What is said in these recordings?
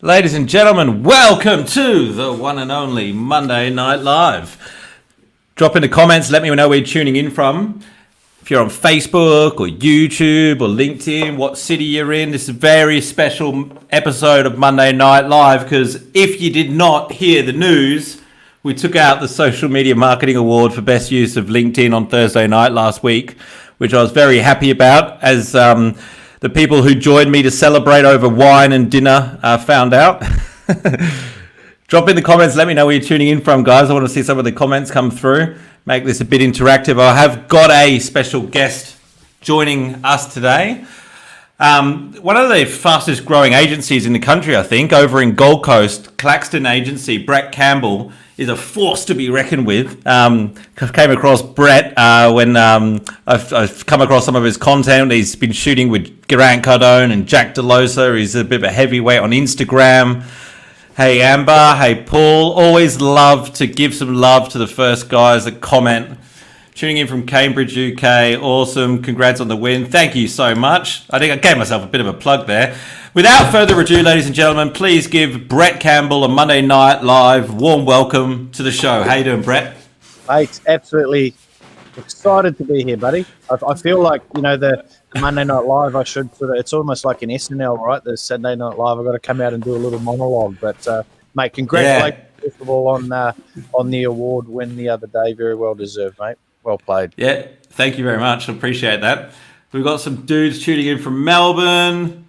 Ladies and gentlemen, welcome to the one and only Monday Night Live. Drop in the comments, let me know where you're tuning in from. If you're on Facebook or YouTube or LinkedIn, what city you're in. This is a very special episode of Monday Night Live because if you did not hear the news, we took out the Social Media Marketing Award for Best Use of LinkedIn on Thursday night last week, which I was very happy about as the people who joined me to celebrate over wine and dinner found out. Drop in the comments. Let me know where you're tuning in from, guys. I want to see some of the comments come through. Make this a bit interactive. I have got a special guest joining us today. One of the fastest growing agencies in the country, I think, over in Gold Coast, Claxton Agency, Brett Campbell, is a force to be reckoned with. Came across Brett when I've come across some of his content. He's been shooting with Grant Cardone and Jack Delosa. He's a bit of a heavyweight on Instagram. Hey Amber, hey Paul. Always love to give some love to the first guys that comment. Tuning in from Cambridge, UK. Awesome. Congrats on the win. Thank you so much. I think I gave myself a bit of a plug there. Without further ado, ladies and gentlemen, please give Brett Campbell a Monday Night Live warm welcome to the show. How you doing, Brett? Mate, absolutely excited to be here, buddy. I feel like, the Monday Night Live, it's almost like an SNL, right? The Saturday Night Live, I've got to come out and do a little monologue. But, mate, congratulations, first of all, on the award win the other day. Very well deserved, mate. Well played. Yeah, thank you very much. I appreciate that. We've got some dudes tuning in from Melbourne,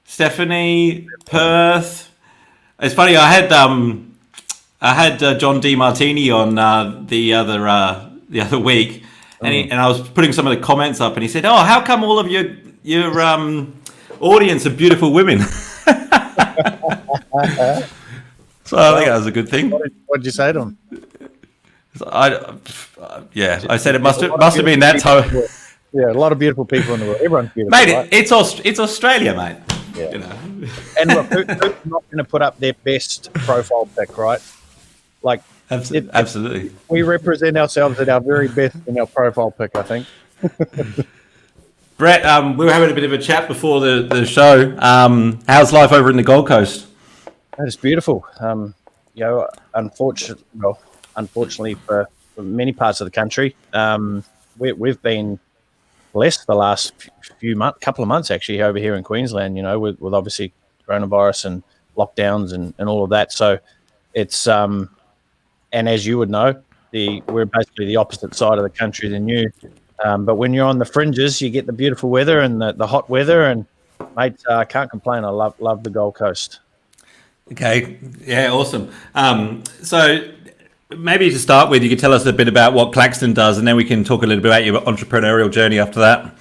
Stephanie, Perth. It's funny. I had John D. Martini on the other week, and I was putting some of the comments up, and he said, "Oh, how come all of your audience are beautiful women?" So I think that was a good thing. What did you say to him? I said it must have been that time. Yeah, a lot of beautiful people in the world. Everyone's beautiful, mate. Right? It's Australia, mate. Yeah. And look, who's not going to put up their best profile pic, right? Like, absolutely. We represent ourselves at our very best in our profile pic, I think. Brett, we were having a bit of a chat before the show. How's life over in the Gold Coast? It's beautiful. Unfortunately for many parts of the country, we've been blessed the last couple of months actually over here in Queensland, with obviously coronavirus and lockdowns and all of that. So it's, and as you would know, we're basically the opposite side of the country than you. But when you're on the fringes, you get the beautiful weather and the hot weather, and mate, I can't complain. I love the Gold Coast. Okay. Yeah. Awesome. So maybe to start with, you could tell us a bit about what Claxton does, and then we can talk a little bit about your entrepreneurial journey after that.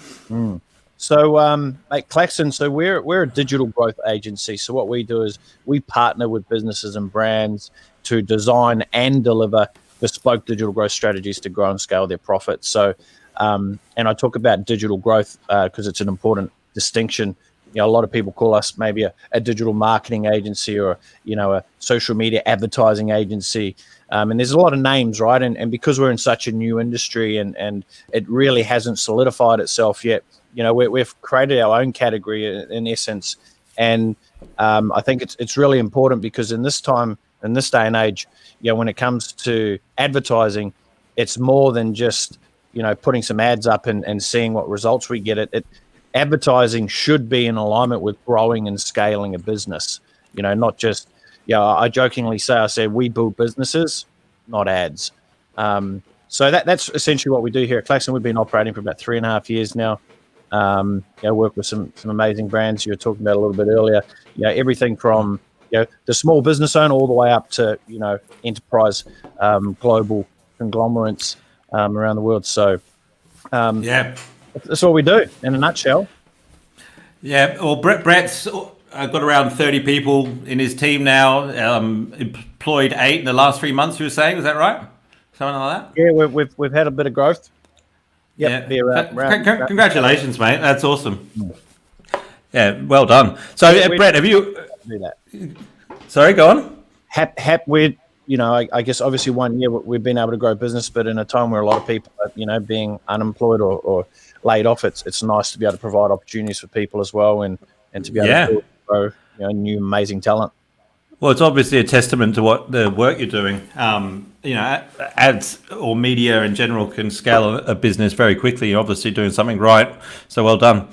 So, Claxton, so we're a digital growth agency. So what we do is we partner with businesses and brands to design and deliver bespoke digital growth strategies to grow and scale their profits. So, and I talk about digital growth because it's an important distinction. A lot of people call us maybe a digital marketing agency or, a social media advertising agency. And there's a lot of names, right? And because we're in such a new industry and it really hasn't solidified itself yet, we've created our own category in essence. And I think it's really important because in this day and age, when it comes to advertising, it's more than just, putting some ads up and seeing what results we get. Advertising should be in alignment with growing and scaling a business, not just, I jokingly say we build businesses, not ads. So that's essentially what we do here at Claxton. We've been operating for about 3.5 years now. Work with some amazing brands you were talking about a little bit earlier. Everything from, the small business owner all the way up to, enterprise, global conglomerates around the world. So, that's what we do in a nutshell. Yeah, well, Brett's got around 30 people in his team now, employed 8 in the last 3 months, you were saying, is that right? Something like that? Yeah, we've had a bit of growth. Yep, yeah. Congratulations, mate. That's awesome. Yeah, well done. So, Brett, have you... Do that. Sorry, go on. I guess obviously 1 year we've been able to grow business, but in a time where a lot of people are, being unemployed or laid off, it's nice to be able to provide opportunities for people as well and to be able to grow new amazing talent. Well, it's obviously a testament to what the work you're doing. Ads or media in general can scale a business very quickly. You're obviously doing something right. So well done.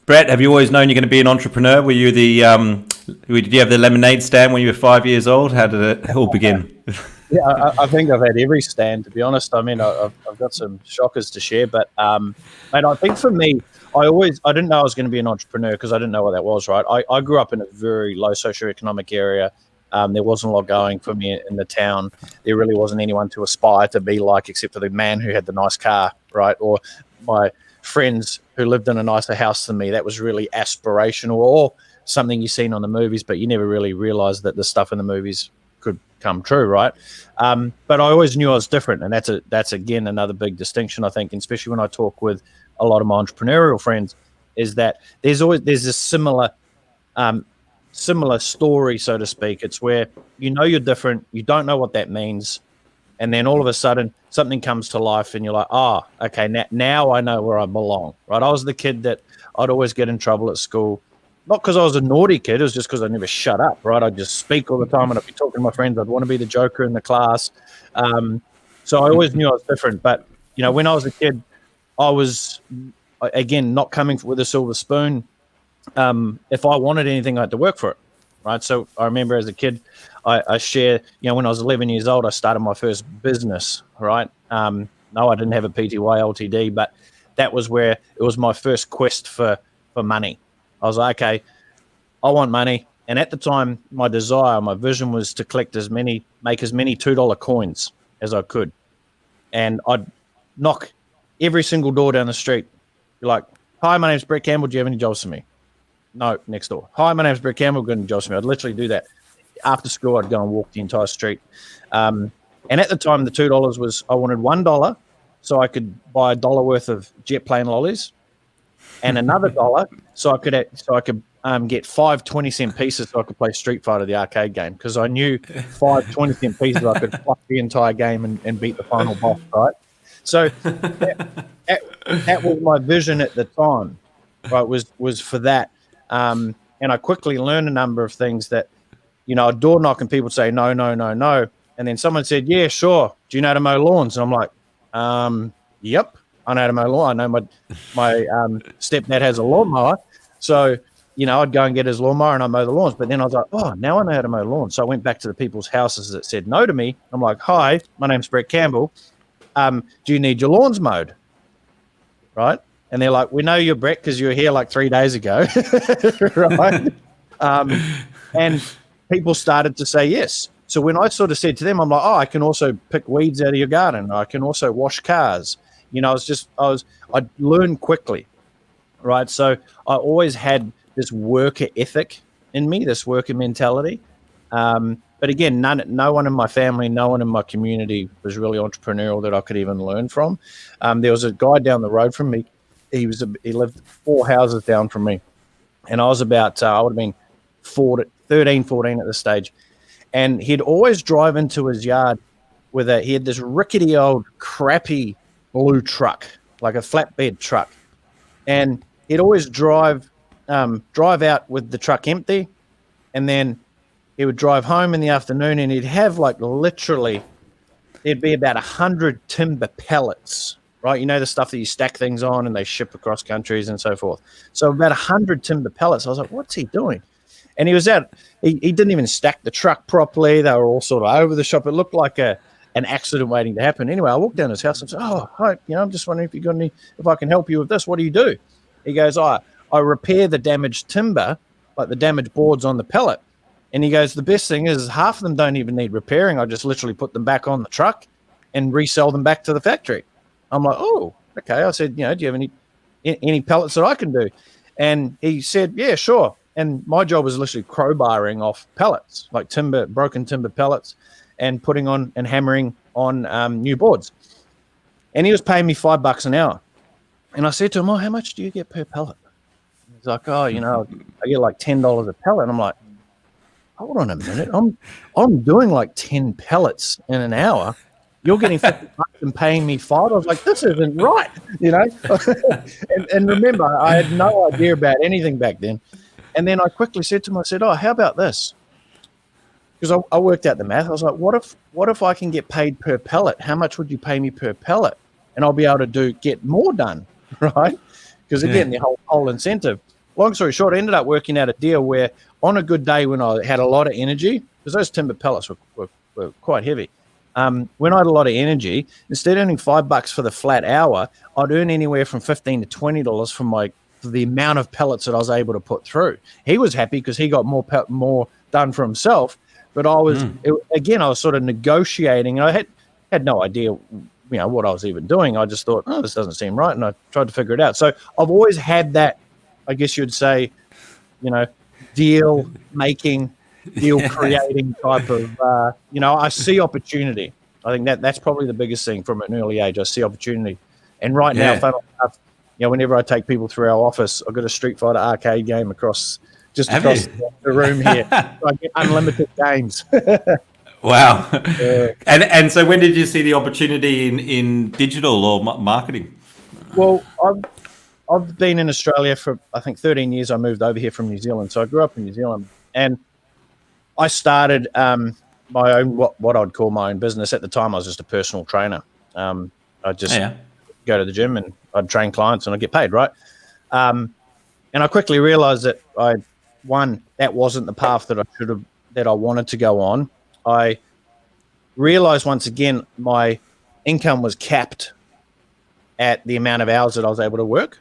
Brett, have you always known you're going to be an entrepreneur? Were you did you have the lemonade stand when you were 5 years old? How did it all begin? Yeah, I think I've had every stand, to be honest. I mean, I've got some shockers to share, but mate, I think for me, I didn't know I was going to be an entrepreneur because I didn't know what that was, right? I grew up in a very low socioeconomic area. There wasn't a lot going for me in the town. There really wasn't anyone to aspire to be like, except for the man who had the nice car, right? Or my friends who lived in a nicer house than me. That was really aspirational, or something you've seen on the movies, but you never really realized that the stuff in the movies could come true, right? But I always knew I was different, and that's again another big distinction, I think, and especially when I talk with a lot of my entrepreneurial friends, is that there's a similar story, so to speak. It's where you're different, you don't know what that means, and then all of a sudden something comes to life, and you're like, okay, now I know where I belong, right? I was the kid that I'd always get in trouble at school. Not because I was a naughty kid, it was just because I never shut up, right? I'd just speak all the time, and I'd be talking to my friends. I'd want to be the joker in the class. So I always knew I was different. But, when I was a kid, I was, again, not coming with a silver spoon. If I wanted anything, I had to work for it, right? So I remember as a kid, I share, when I was 11 years old, I started my first business, right? No, I didn't have a PTY LTD, but that was where it was my first quest for money. I was like, okay, I want money. And at the time, my vision was to make as many $2 coins as I could. And I'd knock every single door down the street. Be like, hi, my name's Brett Campbell. Do you have any jobs for me? No, next door. Hi, my name's Brett Campbell. Got any jobs for me? I'd literally do that. After school, I'd go and walk the entire street. And at the time, the $2 was, I wanted $1 so I could buy $1 worth of jet plane lollies, and another $1 so I could get 5 20-cent pieces so I could play Street Fighter, the arcade game, because I knew 5 20-cent pieces I could pluck the entire game and beat the final boss, right? So that was my vision at the time, right, was for that. And I quickly learned a number of things that, I'd door knock and people would say, no, no, no, no. And then someone said, yeah, sure. Do you know how to mow lawns? And I'm like, yep. I know how to mow lawn. I know my stepdad has a lawnmower. So, I'd go and get his lawnmower and I mow the lawns. But then I was like, now I know how to mow lawns. So I went back to the people's houses that said no to me. I'm like, hi, my name's Brett Campbell. Do you need your lawns mowed? Right? And they're like, we know you're Brett because you were here like 3 days ago. Right? And people started to say yes. So when I sort of said to them, I'm like, I can also pick weeds out of your garden. I can also wash cars. I'd learn quickly, right? So I always had this worker ethic in me, this worker mentality. But again, no one in my family, no one in my community was really entrepreneurial that I could even learn from. There was a guy down the road from me. He lived 4 houses down from me. And I was about, I would have been 13, 14 at this stage. And he'd always drive into his yard he had this rickety old crappy blue truck, like a flatbed truck, and he'd always drive out with the truck empty, and then he would drive home in the afternoon, and he'd have there'd be about 100 timber pallets, right? The stuff that you stack things on and they ship across countries and so forth. So about 100 timber pallets. I was like, what's he doing? And he was out. He didn't even stack the truck properly. They were all sort of over the shop. It looked like an accident waiting to happen. Anyway, I walked down his house and said, hi, I'm just wondering if I can help you with this. What do you do? He goes, I repair the damaged timber, like the damaged boards on the pellet. And he goes, the best thing is half of them don't even need repairing. I just literally put them back on the truck and resell them back to the factory. I'm like, oh, okay. I said, do you have any pellets that I can do? And he said, yeah, sure. And my job was literally crowbarring off pellets, like broken timber pellets, and putting on and hammering on new boards. And he was paying me $5 an hour. And I said to him, how much do you get per pellet? He's like, I get like $10 a pellet. And I'm like, hold on a minute. I'm doing like 10 pellets in an hour. You're getting $50 and paying me $5. I was like, this isn't right, and remember, I had no idea about anything back then. And then I quickly said to him, how about this? because I worked out the math. I was like, what if I can get paid per pellet? How much would you pay me per pellet? And I'll be able to get more done, right? Because again, the whole incentive. Long story short, I ended up working out a deal where on a good day when I had a lot of energy, because those timber pellets were quite heavy. When I had a lot of energy, instead of earning $5 for the flat hour, I'd earn anywhere from $15 to $20 for the amount of pellets that I was able to put through. He was happy because he got more done for himself. But I was I was sort of negotiating, and I had no idea, what I was even doing. I just thought, oh, this doesn't seem right, and I tried to figure it out. So I've always had that, I guess you'd say, deal making, deal creating type of, I see opportunity. I think that's probably the biggest thing from an early age. I see opportunity, and right now, funnily enough, whenever I take people through our office, I've got a Street Fighter arcade game across the room here. So I get unlimited games. Wow. And so when did you see the opportunity in digital or marketing? Well, I've been in Australia for, I think, 13 years. I moved over here from New Zealand. So I grew up in New Zealand, and I started my own, what I'd call my own business. At the time, I was just a personal trainer. I'd just go to the gym and I'd train clients and I'd get paid, right? And I quickly realized that that wasn't the path that I wanted to go on. I realized once again my income was capped at the amount of hours that I was able to work,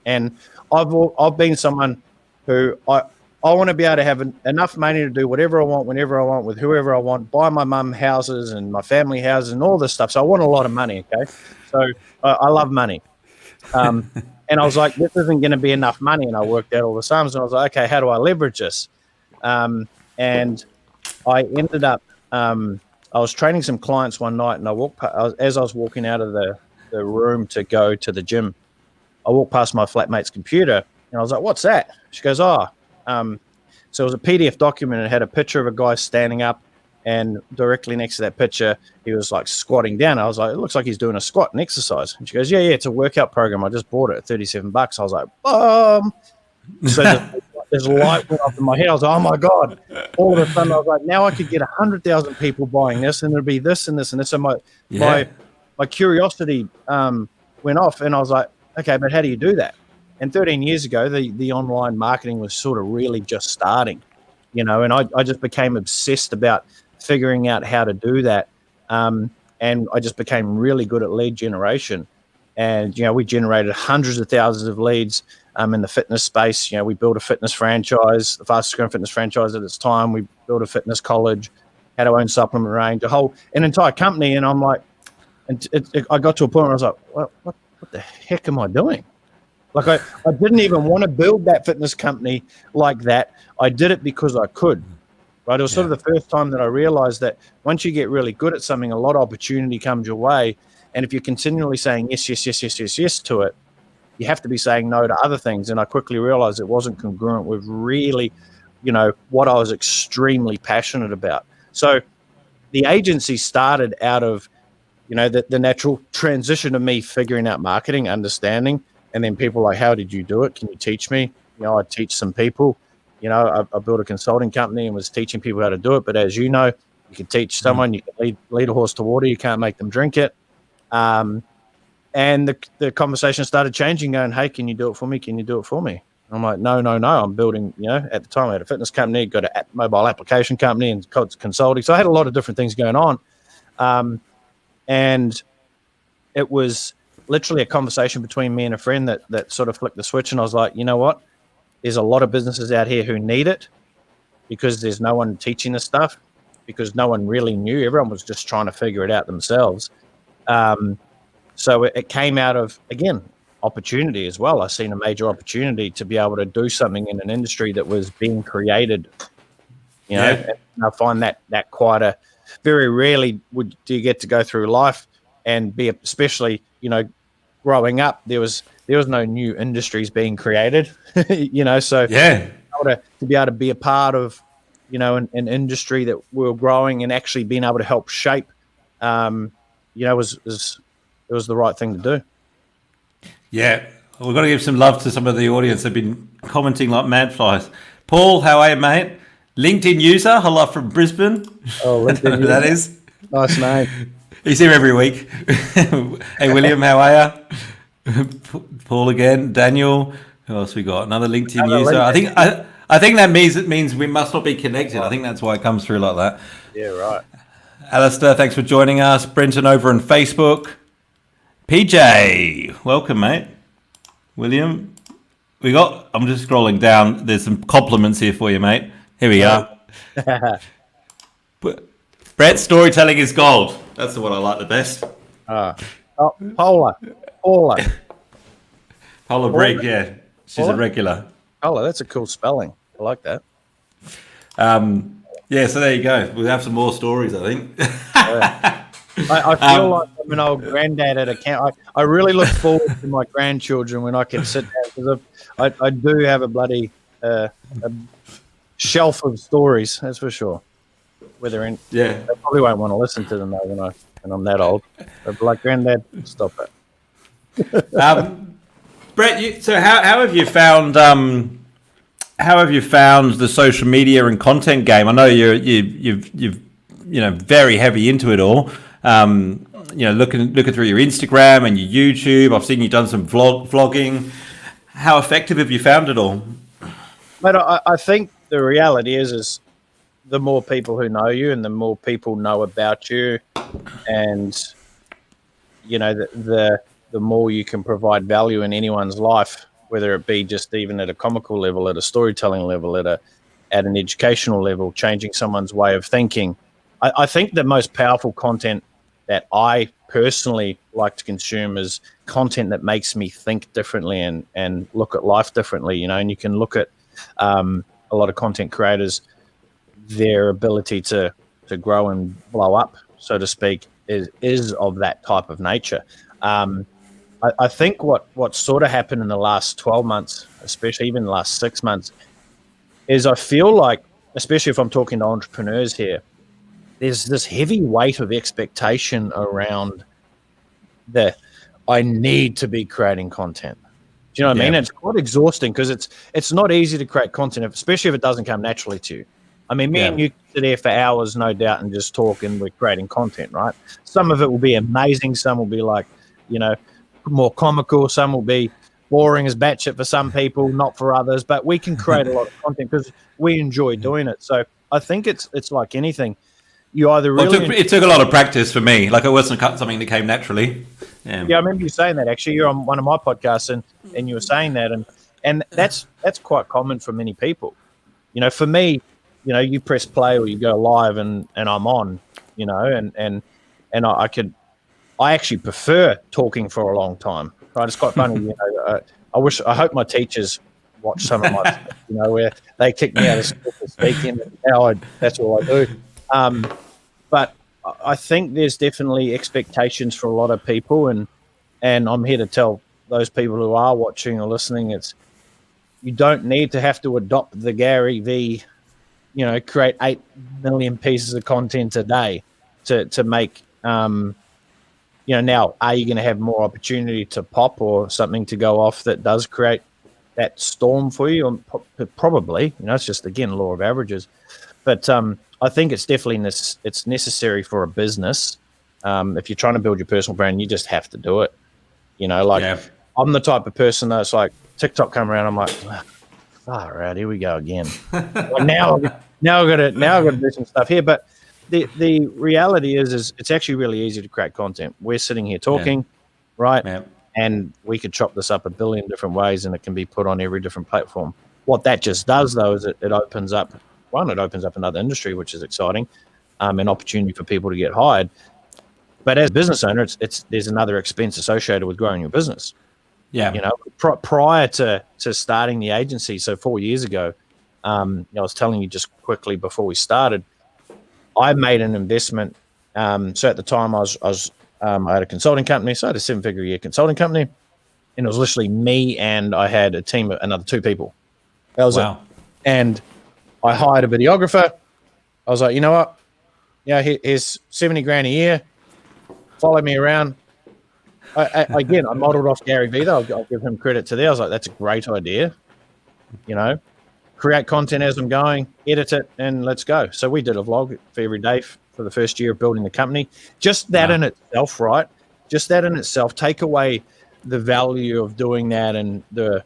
and I've been someone who I want to be able to have enough money to do whatever I want, whenever I want, with whoever I want, buy my mum houses and my family houses and all this stuff. So I want a lot of money. Okay, so I love money. And I was like, this isn't going to be enough money. And I worked out all the sums, and I was like, okay, how do I leverage this? And I ended up, I was training some clients one night, and as I was walking out of the room to go to the gym, I walked past my flatmate's computer, and I was like, what's that? She goes, so it was a PDF document, and it had a picture of a guy standing up, and directly next to that picture, he was like squatting down. I was like, it looks like he's doing a squat and exercise. And she goes, yeah, it's a workout program. I just bought it at $37. I was like, So this light went off in my head. I was like, oh my God. All of a sudden I was like, now I could get 100,000 people buying this, and there'd be this and this and this. So my curiosity went off, and I was like, okay, but how do you do that? And 13 years ago, the online marketing was sort of really just starting, and I just became obsessed about figuring out how to do that. And I just became really good at lead generation. And, we generated hundreds of thousands of leads in the fitness space. We built a fitness franchise, the fastest growing fitness franchise at its time. We built a fitness college, had our own supplement range, an entire company. And I'm like, I got to a point where I was like, what the heck am I doing? Like I didn't even want to build that fitness company like that. I did it because I could. Right? It was sort of the first time that I realized that once you get really good at something, a lot of opportunity comes your way. And if you're continually saying yes, yes, yes, yes, yes, yes to it, you have to be saying no to other things. And I quickly realized it wasn't congruent with really, what I was extremely passionate about. So the agency started out of, the natural transition of me figuring out marketing, understanding, and then people like, how did you do it? Can you teach me? I teach some people. I built a consulting company and was teaching people how to do it. But as you know, you can teach someone, you can lead a horse to water, you can't make them drink it. And the conversation started changing, going, hey, can you do it for me? Can you do it for me? And I'm like, no. I'm building, at the time I had a fitness company, got a mobile application company and consulting. So I had a lot of different things going on. And it was literally a conversation between me and a friend that sort of flicked the switch. And I was like, you know what? There's a lot of businesses out here who need it because there's no one teaching this stuff, because no one really knew. Everyone was just trying to figure it out themselves. So it came out of, again, opportunity as well. I seen a major opportunity to be able to do something in an industry that was being created. And I find that quite very rarely do you get to go through life and be, especially, growing up, there was no new industries being created, so to be able to be a part of, an industry that we're growing and actually being able to help shape, it was the right thing to do. Yeah, well, we've got to give some love to some of the audience. They've been commenting like mad flies. Paul, how are you, mate? LinkedIn user, hello from Brisbane. Oh, LinkedIn That user. is. Nice name. He's here every week. Hey, William, how are you? Paul again. Daniel. Who else we got? Another LinkedIn user. I think that means we must not be connected. I think that's why it comes through like that. Yeah, right. Alistair, thanks for joining us. Brenton over on Facebook. PJ, welcome, mate. William, I'm just scrolling down. There's some compliments here for you, mate. Here we are. Brett, storytelling is gold. That's the one I like the best. Paula. Paula Brigg, yeah. She's a regular. Paula, that's a cool spelling. I like that. Yeah, so there you go. We'll have some more stories, I think. I feel like I'm an old granddad at a camp. I really look forward to my grandchildren when I can sit down, because I do have a bloody a shelf of stories, that's for sure. They probably won't want to listen to them though when I'm that old. But like, granddad, stop it. Brett, so how have you found the social media and content game? I know you've very heavy into it all. Looking through your Instagram and your YouTube. I've seen you've done some vlogging. How effective have you found it all? But I think the reality is the more people who know you and the more people know about you, and the more you can provide value in anyone's life, whether it be just even at a comical level, at a storytelling level, at an educational level, changing someone's way of thinking. I think the most powerful content that I personally like to consume is content that makes me think differently and look at life differently, and you can look at a lot of content creators, their ability to grow and blow up, so to speak, is of that type of nature. I think what sort of happened in the last 12 months, especially even the last 6 months, is I feel like, especially if I'm talking to entrepreneurs here, there's this heavy weight of expectation around I need to be creating content. Do you know what I mean? It's quite exhausting because it's not easy to create content, especially if it doesn't come naturally to you. I mean, me and you sit there for hours, no doubt, and just talk, and we're creating content, right? Some of it will be amazing. Some will be like, more comical. Some will be boring as batshit for some people, not for others. But we can create a lot of content because we enjoy doing it. So I think it's like anything. You either really... it took a lot of practice for me. Like, it wasn't something that came naturally. Yeah, I remember you saying that, actually. You're on one of my podcasts, and you were saying that. And that's quite common for many people. For me, you press play or you go live and I'm on, and I actually prefer talking for a long time, right? It's quite funny, I hope my teachers watch some of my stuff, where they kick me out of school for speaking, and now that's all I do. But I think there's definitely expectations for a lot of people, and I'm here to tell those people who are watching or listening, you don't need to have to adopt the Gary V, create 8 million pieces of content a day to make, now, are you going to have more opportunity to pop or something to go off that does create that storm for you? Probably, it's just, again, law of averages. But I think it's definitely it's necessary for a business. If you're trying to build your personal brand, you just have to do it. I'm the type of person that's like, TikTok come around, I'm like, far out, here we go again. now I've got to do some stuff here. But the reality is it's actually really easy to create content. We're sitting here talking, right? Yeah. And we could chop this up a billion different ways, and it can be put on every different platform. What that just does, though, is it opens up another industry, which is exciting, an opportunity for people to get hired. But as a business owner, there's another expense associated with growing your business. Yeah. Prior to starting the agency, so 4 years ago, I was telling you just quickly before we started, I made an investment. So at the time, I had a consulting company. So I had a 7-figure a year consulting company, and it was literally me, and I had a team of another 2 people. That was it. And I hired a videographer. I was like, you know what? Here's 70 grand a year. Follow me around. I modeled off Gary Vee, though. I'll give him credit to there. I was like, that's a great idea. create content as I'm going, edit it, and let's go. So we did a vlog for every day for the first year of building the company. Just that in itself, right? Just that in itself, take away the value of doing that and the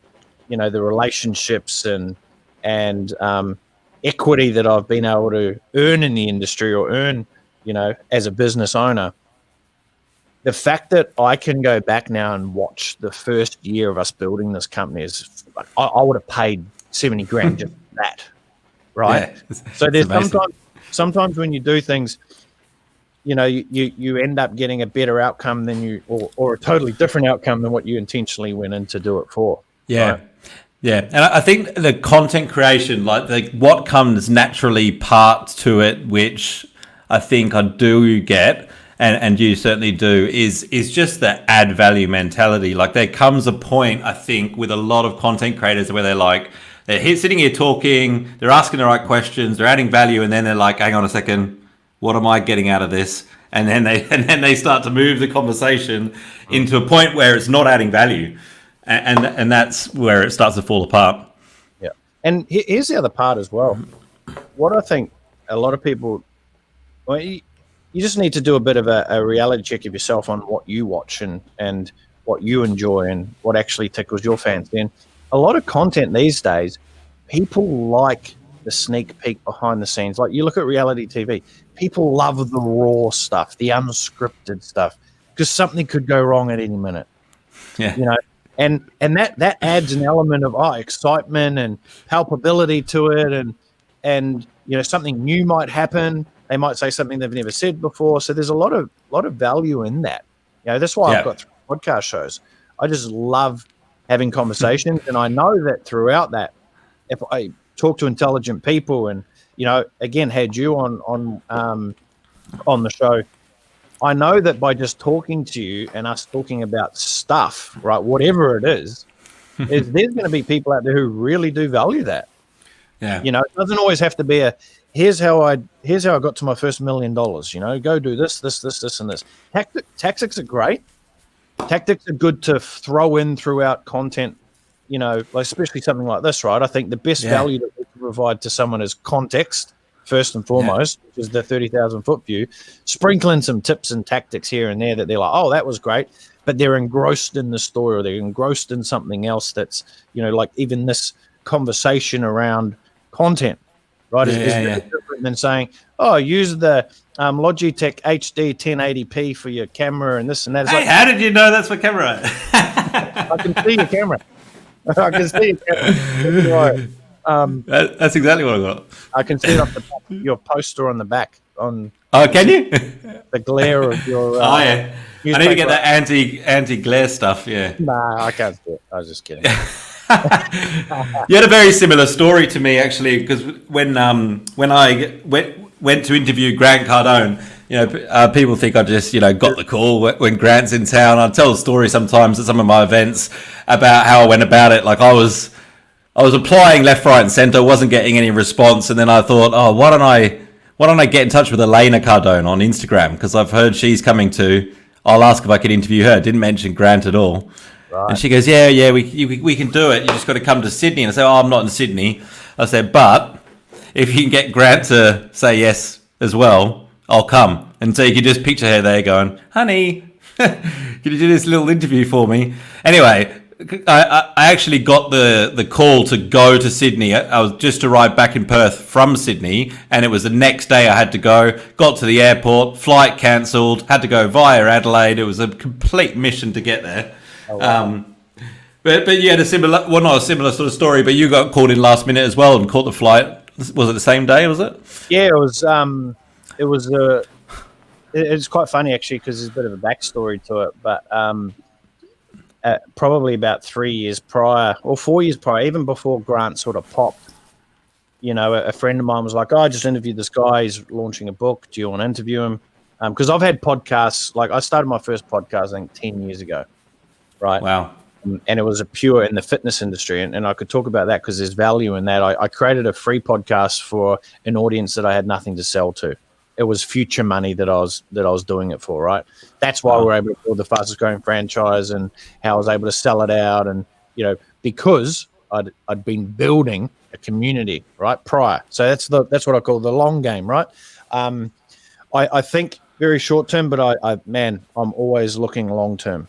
relationships and equity that I've been able to earn in the industry or earn, as a business owner. The fact that I can go back now and watch the first year of us building this company is, I would have paid 70 grand just for that, right? Yeah, so there's sometimes when you do things, you end up getting a better outcome than or a totally different outcome than what you intentionally went in to do it for. Yeah. Right? Yeah. And I think the content creation, like what comes naturally part to it, which I think I do get, and you certainly do, is just the add value mentality. Like there comes a point, I think, with a lot of content creators where they're here, sitting here talking, they're asking the right questions, they're adding value, and then they're like, hang on a second, what am I getting out of this? And then they start to move the conversation into a point where it's not adding value, and that's where it starts to fall apart. Yeah, and here's the other part as well. What I think a lot of people, well, you just need to do a bit of a reality check of yourself on what you watch and what you enjoy and what actually tickles your fancy. And a lot of content these days, people like the sneak peek behind the scenes. Like you look at reality TV, people love the raw stuff, the unscripted stuff, because something could go wrong at any minute. Yeah. And that adds an element of excitement and palpability to it, and something new might happen. They might say something they've never said before. So there's a lot of value in that. That's why I've got 3 podcast shows. I just love having conversations, and I know that throughout that, if I talk to intelligent people, and again had you on the show, I know that by just talking to you and us talking about stuff, right, whatever it is there's going to be people out there who really do value that. Yeah. It doesn't always have to be here's how I got to my first $1 million. Go do this, and this. Tactics are great. Tactics are good to throw in throughout content, especially something like this, right? I think the best value that we can provide to someone is context, first and foremost, which is the 30,000-foot view. Sprinkle in some tips and tactics here and there that they're like, oh, that was great, but they're engrossed in the story, or they're engrossed in something else that's, like even this conversation around content, right? Is very different than saying, oh, use the Logitech HD 1080p for your camera and this and that. Hey, like, how did you know that's for camera? I can see your camera. I can see your camera. That's exactly what I got. I can see it off the back, your poster on the back. Oh, can you? The glare of your. I need to get that anti-glare stuff. Yeah. Nah, I can't see it. I was just kidding. You had a very similar story to me, actually, because when I went to interview Grant Cardone, people think I just got the call when Grant's in town. I tell a story sometimes at some of my events about how I went about it. Like I was applying left, right, and centre, wasn't getting any response, and then I thought, oh, why don't I get in touch with Elena Cardone on Instagram, because I've heard she's coming to. I'll ask if I could interview her. Didn't mention Grant at all. Right. And she goes, yeah, we can do it. You just got to come to Sydney. And I said, oh, I'm not in Sydney. I said, but if you can get Grant to say yes as well, I'll come. And so you can just picture her there going, honey, can you do this little interview for me? Anyway, I actually got the call to go to Sydney. I was just arrived back in Perth from Sydney, and it was the next day I had to go. Got to the airport, flight cancelled, had to go via Adelaide. It was a complete mission to get there. Oh, wow. But you had not a similar sort of story, but you got called in last minute as well and caught the flight. Was it the same day? Was it? Yeah, it's quite funny actually, because there's a bit of a backstory to it. But probably about 3 years prior or 4 years prior, even before Grant sort of popped, a friend of mine was like, oh, I just interviewed this guy. He's launching a book. Do you want to interview him? Because I've had podcasts. Like I started my first podcast, I think 10 years ago. Right. Wow. And it was a pure in the fitness industry. And I could talk about that because there's value in that. I created a free podcast for an audience that I had nothing to sell to. It was future money that I was doing it for. Right. That's why we were able to build the fastest growing franchise, and how I was able to sell it out. And, because I'd been building a community, right? Prior. So that's what I call the long game, right? I think very short term, but I'm always looking long term.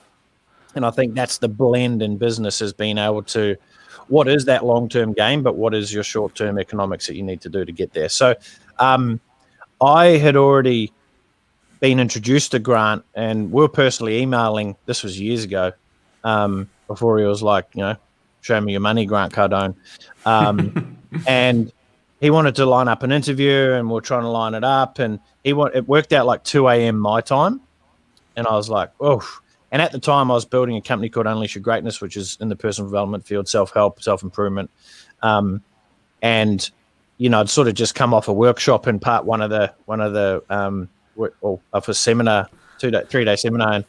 And I think that's the blend in business, is being able to, what is that long term game, but what is your short term economics that you need to do to get there? So I had already been introduced to Grant, and we were personally emailing. This was years ago, before he was like, show me your money, Grant Cardone. And he wanted to line up an interview, and we're trying to line it up, and it worked out like 2 a.m. my time. And I was like, oh. And at the time, I was building a company called Unleash Your Greatness, which is in the personal development field, self-help, self-improvement. And, I'd sort of just come off a workshop in part one of the of a seminar, 3-day seminar. And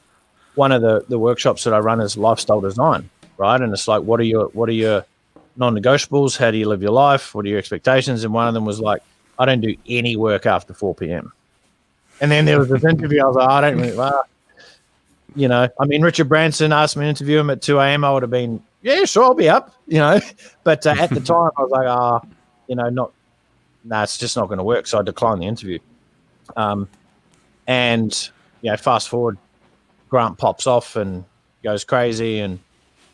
one of the workshops that I run is lifestyle design, right? And it's like, what are your non-negotiables? How do you live your life? What are your expectations? And one of them was like, I don't do any work after 4 p.m. And then there was this interview. I was like, I don't really, Richard Branson asked me to interview him at 2 a.m. I would have been, yeah, sure, I'll be up, But at the time, I was like, it's just not going to work. So I declined the interview. And fast forward, Grant pops off and goes crazy, and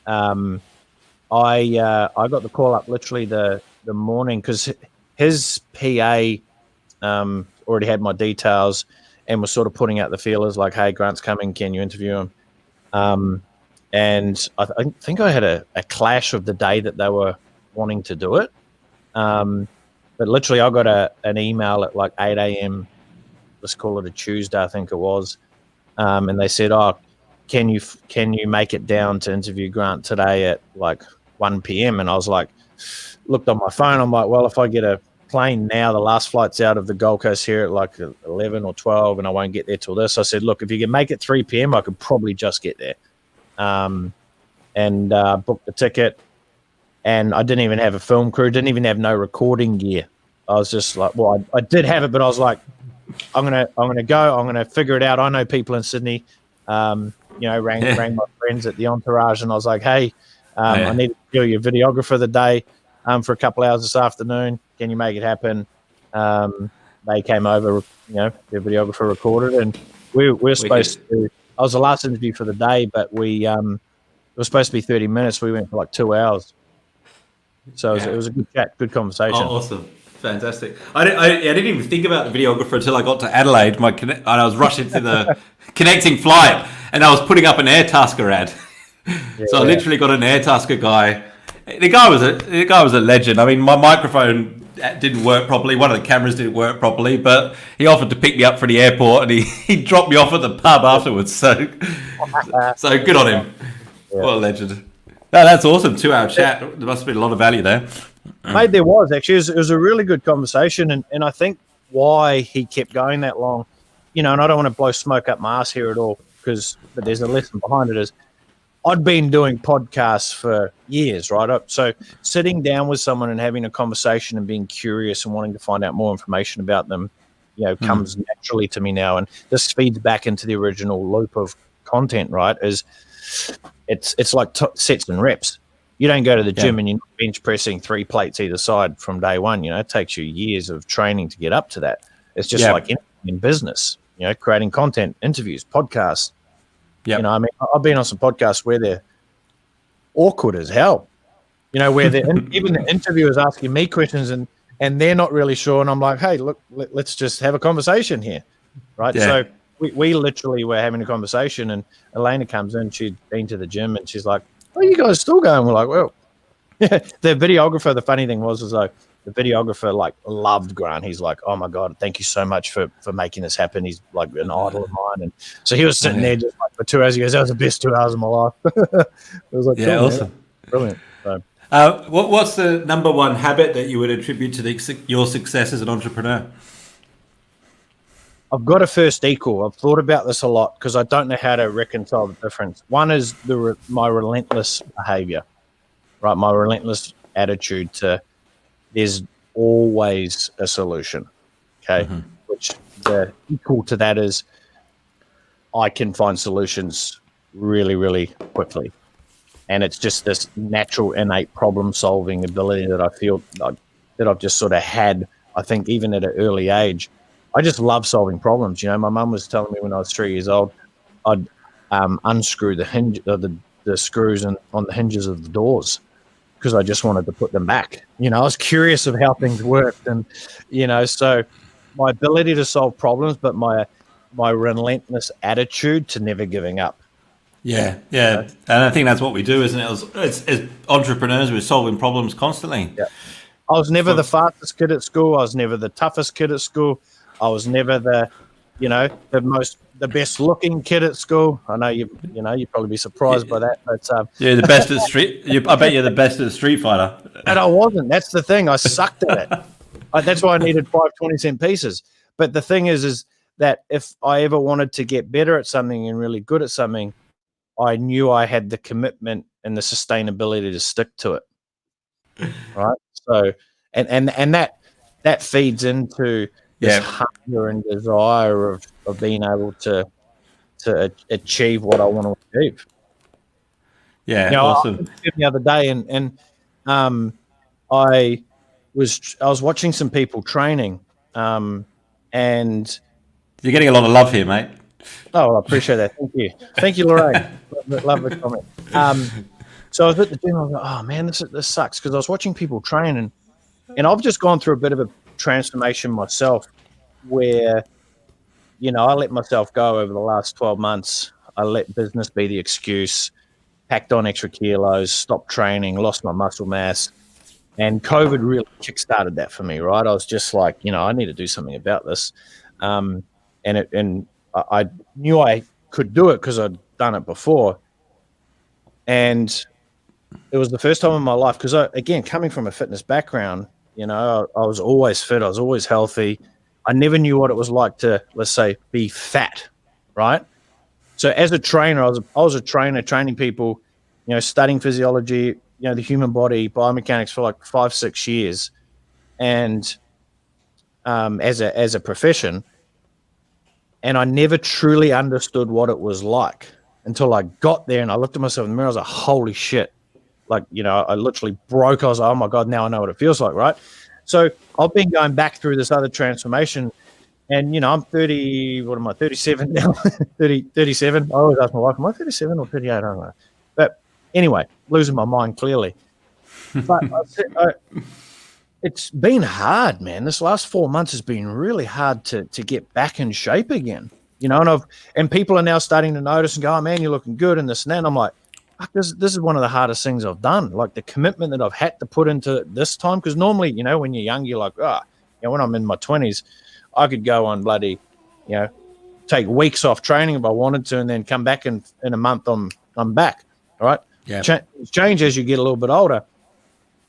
I got the call up literally the morning, because his PA already had my details and was sort of putting out the feelers like, hey, Grant's coming, can you interview him? And I think I had a clash of the day that they were wanting to do it. But literally I got an email at like 8 a.m., let's call it a Tuesday, I think it was. And they said, can you make it down to interview Grant today at like 1 p.m.? And I was like, looked on my phone. I'm like, well, if I get a plane now, the last flight's out of the Gold Coast here at like 11 or 12, and I won't get there till this. I said, look, if you can make it 3 p.m., I could probably just get there. And booked the ticket. And I didn't even have a film crew, didn't even have no recording gear. I was just like, well, I did have it, but I was like, I'm gonna go. I'm gonna figure it out. I know people in Sydney. Rang my friends at the Entourage, and I was like, hey, I need to do your videographer the day for a couple hours this afternoon. Can you make it happen? They came over. Their videographer recorded, and we're supposed to. I was the last interview for the day, but it was supposed to be 30 minutes. We went for like 2 hours. So it was a good chat, good conversation. Oh, awesome. Fantastic. I didn't even think about the videographer until I got to Adelaide. And I was rushing to the connecting flight, and I was putting up an Airtasker ad. So I literally got an Airtasker guy. The guy was a legend. I mean, my microphone didn't work properly. One of the cameras didn't work properly, but he offered to pick me up for the airport, and he dropped me off at the pub afterwards. So good on him. Yeah. What a legend. No, that's awesome. 2-hour chat. There must have been a lot of value there. Mate, there was actually. It was a really good conversation, and I think why he kept going that long, and I don't want to blow smoke up my ass here at all, but there's a lesson behind it. Is I'd been doing podcasts for years, right? So sitting down with someone and having a conversation and being curious and wanting to find out more information about them, comes naturally to me now, and this feeds back into the original loop of content, right? It's like sets and reps. You don't go to the gym and you're not bench pressing 3 plates either side from day one. It takes you years of training to get up to that. It's just like in business, creating content, interviews, podcasts. Yeah. I've been on some podcasts where they're awkward as hell, where even the interviewer's asking me questions and they're not really sure. And I'm like, hey, look, let's just have a conversation here. Right. Yeah. So we literally were having a conversation, and Elena comes in, she'd been to the gym, and she's like, oh, you guys still going? We're like, well, the videographer, the funny thing was like the videographer like loved Grant. He's like, oh my God, thank you so much for making this happen. He's like an idol of mine. And so he was sitting there just like for 2 hours. He goes, that was the best 2 hours of my life. It was like, yeah, awesome. Man. Brilliant. So, what's the number one habit that you would attribute to your success as an entrepreneur? I've got a first equal. I've thought about this a lot because I don't know how to reconcile the difference. One is my relentless behavior, right? My relentless attitude to there's always a solution, okay? Mm-hmm. Which the equal to that is I can find solutions really, really quickly. And it's just this natural, innate problem-solving ability that I feel that I've just sort of had, I think, even at an early age. I just love solving problems. You know, my mum was telling me when I was 3 years old, I'd unscrew the hinge, the screws on the hinges of the doors because I just wanted to put them back. You know, I was curious of how things worked, and you know, so my ability to solve problems, but my relentless attitude to never giving up. Yeah, and I think that's what we do, isn't it? As entrepreneurs, we're solving problems constantly. Yeah. I was never the fastest kid at school. I was never the toughest kid at school. I was never the best looking kid at school. I know you'd probably be surprised by that, but you're the best at street. I bet you're the best at Street Fighter. And I wasn't. That's the thing. I sucked at it. That's why I needed 5 20-cent pieces. But the thing is that if I ever wanted to get better at something and really good at something, I knew I had the commitment and the sustainability to stick to it. Right. So, and that feeds into this hunger and desire of being able to achieve what I want to achieve. Yeah, awesome. I was the other day, and I was watching some people training, and you're getting a lot of love here, mate. Oh, I appreciate that. Thank you, Lorraine. love the comment. So I was at the gym. I was like, oh man, this sucks, because I was watching people train, and I've just gone through a bit of a transformation myself, where I let myself go over the last 12 months. I let business be the excuse, packed on extra kilos, stopped training, lost my muscle mass, and COVID really kickstarted that for me. Right, I was just like, I need to do something about this, and I knew I could do it because I'd done it before, and it was the first time in my life, because again, coming from a fitness background, I was always fit, I was always healthy. I never knew what it was like to, let's say, be fat, right? So as a trainer, I was a trainer training people, studying physiology, the human body, biomechanics for like 5-6 years, and as a profession, and I never truly understood what it was like until I got there and I looked at myself in the mirror. I was like, holy shit. Like, I literally broke. I was like, oh my God, now I know what it feels like, right? So I've been going back through this other transformation, and, I'm 37 now? 37. I always ask my wife, am I 37 or 38? I don't know. But anyway, losing my mind clearly. But it's been hard, man. This last 4 months has been really hard to get back in shape again, and people are now starting to notice and go, oh man, you're looking good and this and that. And I'm like, this is one of the hardest things I've done. Like the commitment that I've had to put into this time. Because normally, when you're young, you're like, when I'm in my 20s, I could go on bloody, take weeks off training if I wanted to, and then come back in a month, I'm back. All right. Yeah. Change as you get a little bit older.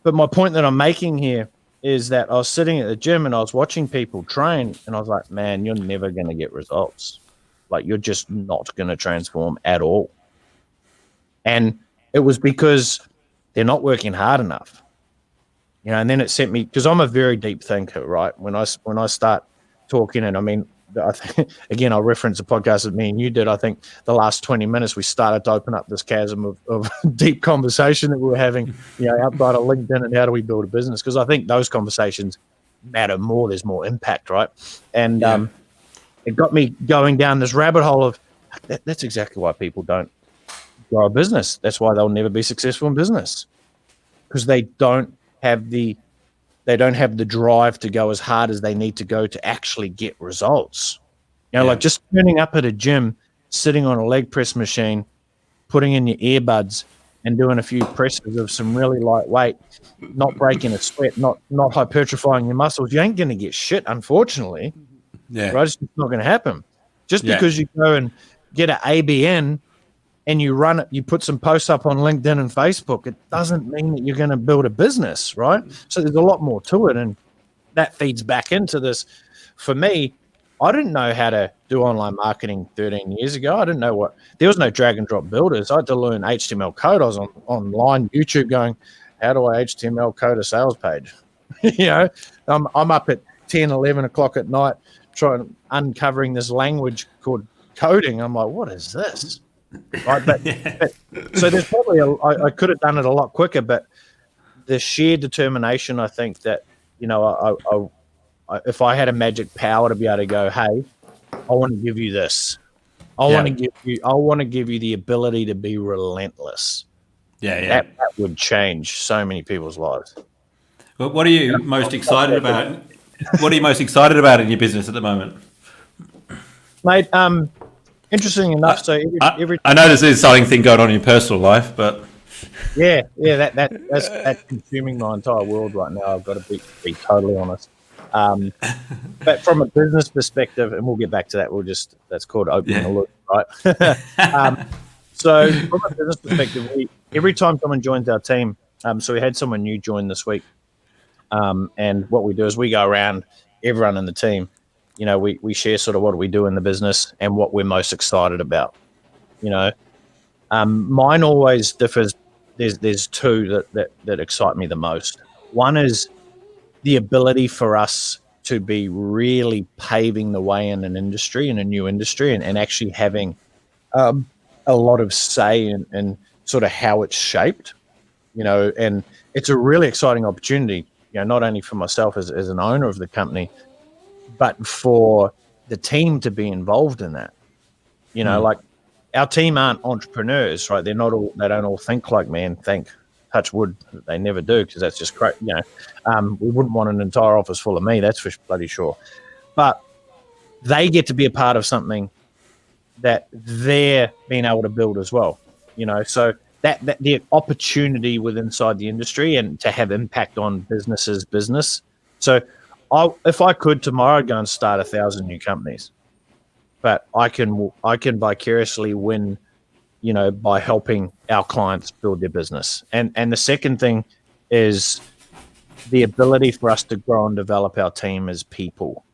But my point that I'm making here is that I was sitting at the gym and I was watching people train, and I was like, man, you're never going to get results. Like, you're just not going to transform at all. And it was because they're not working hard enough. And then it sent me, because I'm a very deep thinker, right? When I start talking, and I mean, I think, again, I'll reference the podcast that me and you did. I think the last 20 minutes, we started to open up this chasm of deep conversation that we were having, outside of LinkedIn and how do we build a business? Because I think those conversations matter more. There's more impact, right? And it got me going down this rabbit hole of that's exactly why people don't grow a business. That's why they'll never be successful in business, because they don't have the drive to go as hard as they need to go to actually get results. Like just turning up at a gym, sitting on a leg press machine, putting in your earbuds and doing a few presses of some really light weight, not breaking a sweat, not hypertrophying your muscles. You ain't going to get shit, unfortunately. Yeah. Right? It's not going to happen. Just because you go and get an ABN and you run it, you put some posts up on LinkedIn and Facebook, it doesn't mean that you're going to build a business, right? So there's a lot more to it, and that feeds back into this. For me, I didn't know how to do online marketing 13 years ago. I didn't know there was no drag and drop builders. I had to learn HTML code. I was online YouTube going, how do I HTML code a sales page? I'm up at 10, 11 o'clock at night uncovering this language called coding. I'm like, what is this? right? But so there's probably I could have done it a lot quicker, but the sheer determination, I think that, you know, if I had a magic power to be able to go, hey, I want to give you this. I want to give you the ability to be relentless. That would change so many people's lives. Well, what are you most excited about? What are you most excited about in your business at the moment? Mate, interesting enough, so I know there's an exciting thing going on in your personal life, but that's consuming my entire world right now. I've got to be totally honest. But from a business perspective, and we'll get back to that. That's called opening a loop, right? So from a business perspective, every time someone joins our team, so we had someone new join this week, and what we do is we go around everyone in the team. You know, we share sort of what we do in the business and what we're most excited about. You know, mine always differs. There's two that excite me the most. One is the ability for us to be really paving the way in an industry, in a new industry, and actually having a lot of say in sort of how it's shaped, you know, and it's a really exciting opportunity, you know, not only for myself as an owner of the company, but for the team to be involved in that. You know, like our team aren't entrepreneurs, right? They don't all think like me, and touch wood, they never do, because that's just great. You know, we wouldn't want an entire office full of me, that's for bloody sure. But they get to be a part of something that they're being able to build as well. You know, so that the opportunity within inside the industry and to have impact on business. So if I could tomorrow, I'd go and start 1,000 new companies. But I can vicariously win, you know, by helping our clients build their business. And the second thing is the ability for us to grow and develop our team as people.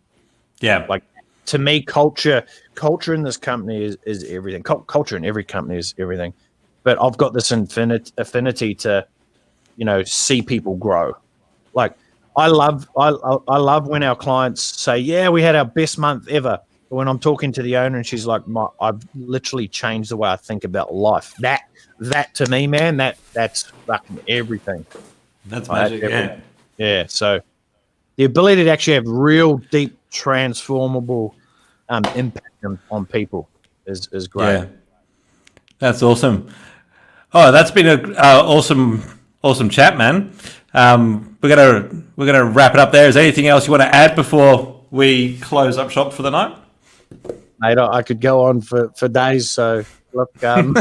Yeah. Like, to me, culture in this company is everything. Culture in every company is everything. But I've got this affinity to, you know, see people grow. Like, I love when our clients say, yeah, we had our best month ever. But when I'm talking to the owner and she's like, I've literally changed the way I think about life. That to me, man, that's fucking everything. That's magic, everything. Yeah. So the ability to actually have real deep transformable impact on people is great. Yeah. That's awesome. Oh, that's been a awesome chat, man. We're gonna wrap it up there. Is there anything else you want to add before we close up shop for the night? Mate, I could go on for days. So look, when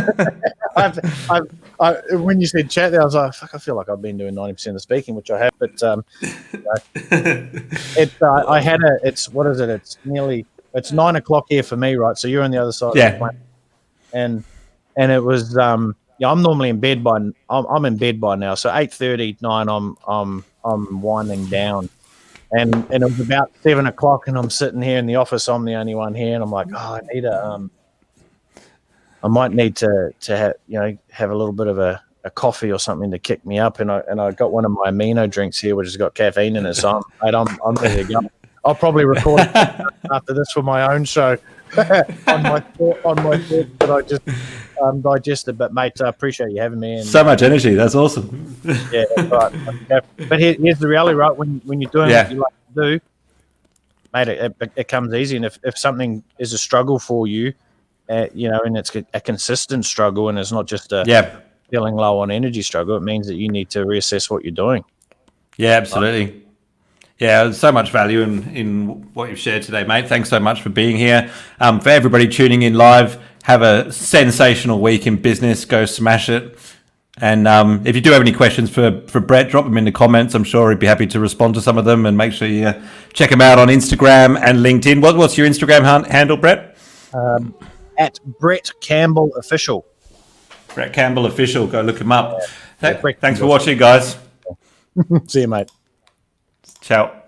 you said chat there, I was like, fuck, I feel like I've been doing 90% of the speaking, which I have. But I had it's 9 o'clock here for me, right? So you're on the other side of the planet. And it was I'm normally in bed I'm in bed by now. So 8:30, 9, I'm winding down. And it was about 7 o'clock, and I'm sitting here in the office. I'm the only one here, and I'm like, I need I might need to have a little bit of a coffee or something to kick me up. And I got one of my amino drinks here, which has got caffeine in it. So I'm ready to go. I'll probably record after this for my own show on my thoughts that I just digested. But mate, I appreciate you having me. And, so much energy. That's awesome. Yeah, that's right. But here's the reality, right? When you're doing what you like to do, mate, it comes easy. And if something is a struggle for you, you know, and it's a consistent struggle, and it's not just a feeling low on energy struggle, it means that you need to reassess what you're doing. Yeah, absolutely. Yeah, there's so much value in what you've shared today, mate. Thanks so much for being here. For everybody tuning in live, have a sensational week in business. Go smash it. And if you do have any questions for Brett, drop them in the comments. I'm sure he'd be happy to respond to some of them. And make sure you check him out on Instagram and LinkedIn. What's your Instagram handle, Brett? At Brett Campbell Official. Brett Campbell Official. Go look him up. Yeah. Thanks for watching, guys. See you, mate. Ciao.